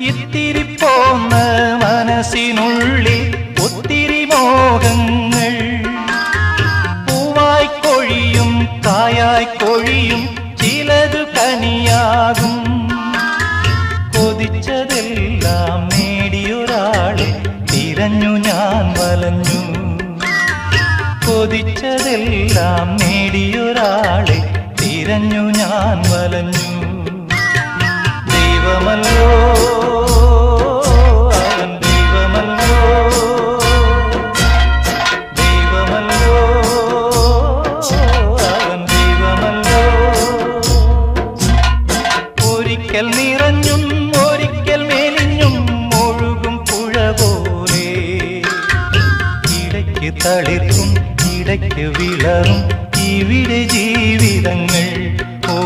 ഇത്തിരി പോന്ന മനസ്സിനുള്ളിൽ ഒത്തിരി മോഹങ്ങൾ പൂവായി കൊഴിയും കായായി കൊഴിയും ചിലതു കനിയാകും കൊതിച്ചതെല്ലാം നേടിയൊരാളെ തിരഞ്ഞു ഞാൻ വലഞ്ഞു കൊതിച്ചതെല്ലാം നേടിയൊരാളെ തിരഞ്ഞു ഞാൻ വലഞ്ഞു ദൈവമല്ലോ അവൻ ദൈവമല്ലോ ദൈവമല്ലോ അവൻ ദൈവമല്ലോ ഒരിക്കൽ നിറഞ്ഞും ഒരിക്കൽ മെലിഞ്ഞും ഒഴുകും പുഴ പോലെ ഇടയ്ക്ക് തളിർക്കും ഇടയ്ക്ക് വിളറും ഇവിടെ ജീവിതങ്ങൾ ഓ